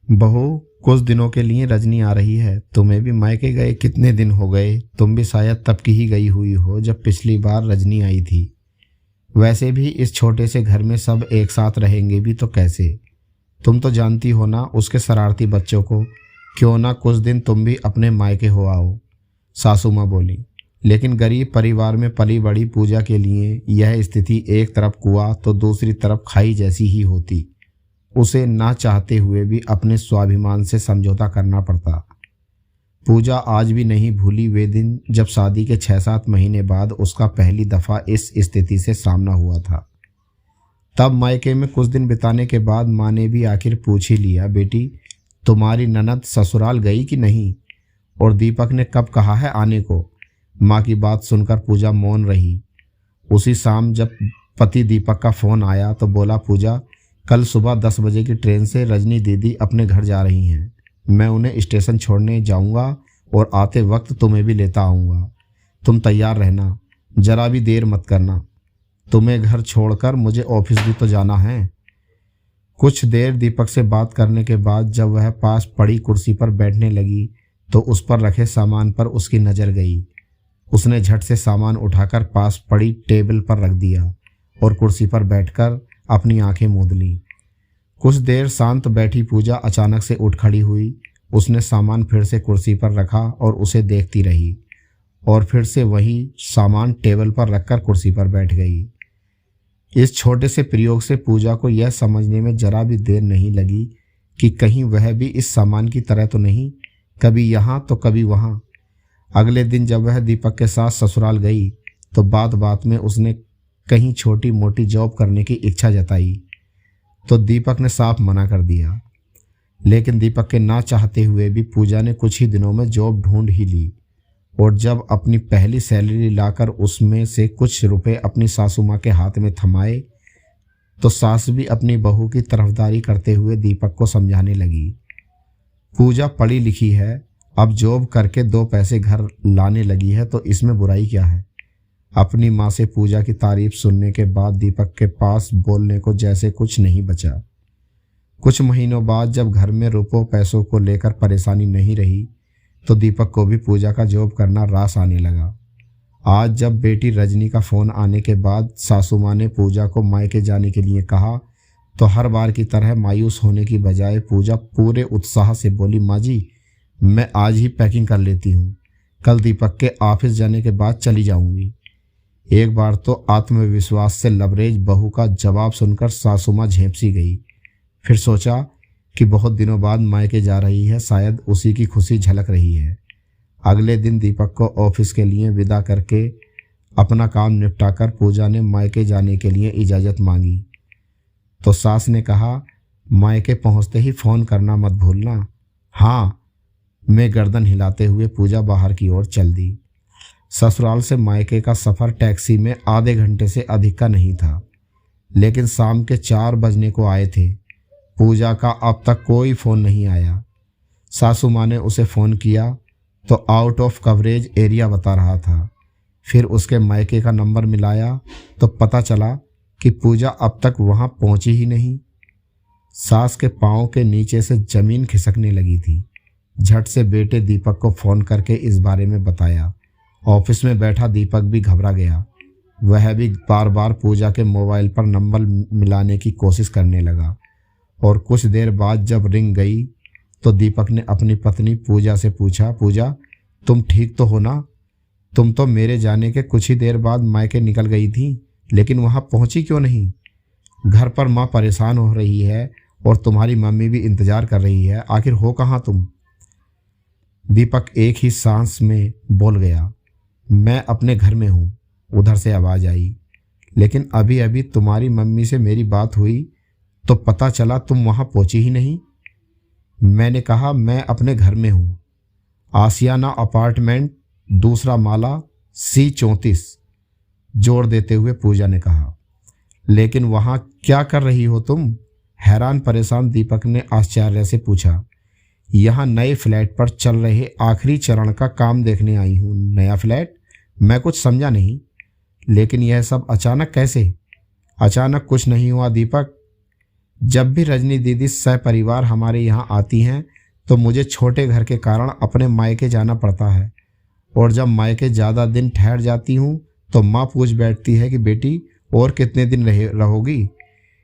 बहू, कुछ दिनों के लिए रजनी आ रही है। तुम्हें भी मायके गए कितने दिन हो गए। तुम भी शायद तब की ही गई हुई हो जब पिछली बार रजनी आई थी। वैसे भी इस छोटे से घर में सब एक साथ रहेंगे भी तो कैसे। तुम तो जानती हो ना उसके शरारती बच्चों को। क्यों ना कुछ दिन तुम भी अपने मायके हो आओ, सासू माँ बोली। लेकिन गरीब परिवार में पली बड़ी पूजा के लिए यह स्थिति एक तरफ कुआं तो दूसरी तरफ खाई जैसी ही होती। उसे ना चाहते हुए भी अपने स्वाभिमान से समझौता करना पड़ता। पूजा आज भी नहीं भूली वे दिन जब शादी के 6-7 महीने बाद उसका पहली दफा इस स्थिति से सामना हुआ था। तब मायके में कुछ दिन बिताने के बाद माँ ने भी आखिर पूछ ही लिया, बेटी तुम्हारी ननद ससुराल गई कि नहीं, और दीपक ने कब कहा है आने को। माँ की बात सुनकर पूजा मौन रही। उसी शाम जब पति दीपक का फोन आया तो बोला, पूजा कल सुबह 10 बजे की ट्रेन से रजनी दीदी अपने घर जा रही हैं। मैं उन्हें स्टेशन छोड़ने जाऊंगा और आते वक्त तुम्हें भी लेता आऊँगा। तुम तैयार रहना, जरा भी देर मत करना। तुम्हें घर छोड़कर मुझे ऑफिस भी तो जाना है। कुछ देर दीपक से बात करने के बाद जब वह पास पड़ी कुर्सी पर बैठने लगी तो उस पर रखे सामान पर उसकी नज़र गई। उसने झट से सामान उठाकर पास पड़ी टेबल पर रख दिया और कुर्सी पर बैठकर अपनी आंखें मूंद लीं। कुछ देर शांत बैठी पूजा अचानक से उठ खड़ी हुई। उसने सामान फिर से कुर्सी पर रखा और उसे देखती रही और फिर से वही सामान टेबल पर रखकर कुर्सी पर बैठ गई। इस छोटे से प्रयोग से पूजा को यह समझने में जरा भी देर नहीं लगी कि कहीं वह भी इस सामान की तरह तो नहीं, कभी यहाँ तो कभी वहाँ। अगले दिन जब वह दीपक के साथ ससुराल गई तो बात बात में उसने कहीं छोटी मोटी जॉब करने की इच्छा जताई तो दीपक ने साफ मना कर दिया। लेकिन दीपक के ना चाहते हुए भी पूजा ने कुछ ही दिनों में जॉब ढूंढ ही ली और जब अपनी पहली सैलरी लाकर उसमें से कुछ रुपए अपनी सासू माँ के हाथ में थमाए तो सास भी अपनी बहू की तरफदारी करते हुए दीपक को समझाने लगी, पूजा पढ़ी लिखी है, अब जॉब करके 2 पैसे घर लाने लगी है तो इसमें बुराई क्या है। अपनी माँ से पूजा की तारीफ सुनने के बाद दीपक के पास बोलने को जैसे कुछ नहीं बचा। कुछ महीनों बाद जब घर में रुपयों पैसों को लेकर परेशानी नहीं रही तो दीपक को भी पूजा का जॉब करना रास आने लगा। आज जब बेटी रजनी का फ़ोन आने के बाद सासू माँ ने पूजा को मायके जाने के लिए कहा तो हर बार की तरह मायूस होने की बजाय पूजा पूरे उत्साह से बोली, माँ जी मैं आज ही पैकिंग कर लेती हूँ, कल दीपक के ऑफिस जाने के बाद चली जाऊँगी। एक बार तो आत्मविश्वास से लबरेज बहू का जवाब सुनकर सासू माँ झेंपसी गई। फिर सोचा कि बहुत दिनों बाद मायके जा रही है, शायद उसी की खुशी झलक रही है। अगले दिन दीपक को ऑफिस के लिए विदा करके अपना काम निपटाकर पूजा ने मायके जाने के लिए इजाज़त मांगी तो सास ने कहा, मायके पहुंचते ही फ़ोन करना मत भूलना। हाँ, मैं गर्दन हिलाते हुए पूजा बाहर की ओर चल दी। ससुराल से मायके का सफ़र टैक्सी में आधे घंटे से अधिक का नहीं था, लेकिन शाम के 4 बजने को आए थे। पूजा का अब तक कोई फ़ोन नहीं आया। सासू माँ ने उसे फ़ोन किया तो आउट ऑफ कवरेज एरिया बता रहा था। फिर उसके मायके का नंबर मिलाया तो पता चला कि पूजा अब तक वहाँ पहुँची ही नहीं। सास के पाँव के नीचे से ज़मीन खिसकने लगी थी। झट से बेटे दीपक को फ़ोन करके इस बारे में बताया। ऑफिस में बैठा दीपक भी घबरा गया। वह भी बार बार पूजा के मोबाइल पर नंबर मिलाने की कोशिश करने लगा और कुछ देर बाद जब रिंग गई तो दीपक ने अपनी पत्नी पूजा से पूछा, पूजा तुम ठीक तो हो ना? तुम तो मेरे जाने के कुछ ही देर बाद मायके निकल गई थी, लेकिन वहाँ पहुँची क्यों नहीं? घर पर माँ परेशान हो रही है और तुम्हारी मम्मी भी इंतज़ार कर रही है, आखिर हो कहाँ तुम? दीपक एक ही सांस में बोल गया, मैं अपने घर में हूँ। उधर से आवाज़ आई, लेकिन अभी अभी तुम्हारी मम्मी से मेरी बात हुई तो पता चला तुम वहाँ पहुँची ही नहीं। मैंने कहा मैं अपने घर में हूँ, आसियाना अपार्टमेंट, 2 माला, C34, जोड़ देते हुए पूजा ने कहा। लेकिन वहाँ क्या कर रही हो तुम? हैरान परेशान दीपक ने आश्चर्य से पूछा। यहाँ नए फ्लैट पर चल रहे आखिरी चरण का काम देखने आई हूँ। नया फ्लैट? मैं कुछ समझा नहीं, लेकिन यह सब अचानक कैसे? अचानक कुछ नहीं हुआ दीपक, जब भी रजनी दीदी सपरिवार हमारे यहाँ आती हैं तो मुझे छोटे घर के कारण अपने मायके जाना पड़ता है, और जब मायके ज़्यादा दिन ठहर जाती हूँ तो माँ पूछ बैठती है कि बेटी और कितने दिन रहोगी।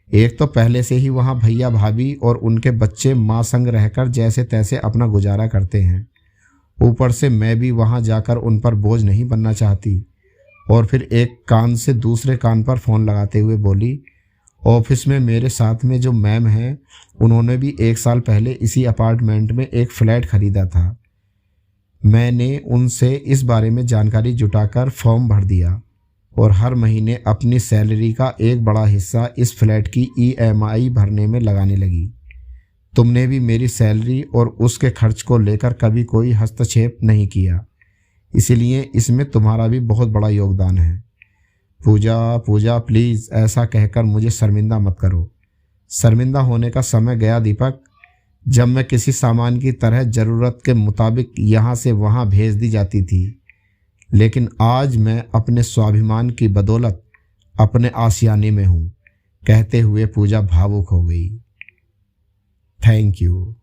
एक तो पहले से ही वहाँ भैया भाभी और उनके बच्चे माँ संग रहकर जैसे तैसे अपना गुजारा करते हैं, ऊपर से मैं भी वहाँ जाकर उन पर बोझ नहीं बनना चाहती। और फिर एक कान से दूसरे कान पर फ़ोन लगाते हुए बोली, ऑफिस में मेरे साथ में जो मैम हैं उन्होंने भी 1 साल पहले इसी अपार्टमेंट में एक फ्लैट खरीदा था। मैंने उनसे इस बारे में जानकारी जुटाकर फॉर्म भर दिया और हर महीने अपनी सैलरी का एक बड़ा हिस्सा इस फ्लैट की EMI भरने में लगाने लगी। तुमने भी मेरी सैलरी और उसके खर्च को लेकर कभी कोई हस्तक्षेप नहीं किया, इसीलिए इसमें तुम्हारा भी बहुत बड़ा योगदान है। पूजा पूजा प्लीज़ ऐसा कहकर मुझे शर्मिंदा मत करो। शर्मिंदा होने का समय गया दीपक, जब मैं किसी सामान की तरह ज़रूरत के मुताबिक यहाँ से वहाँ भेज दी जाती थी, लेकिन आज मैं अपने स्वाभिमान की बदौलत अपने आशियाने में हूँ। कहते हुए पूजा भावुक हो गई। Thank you.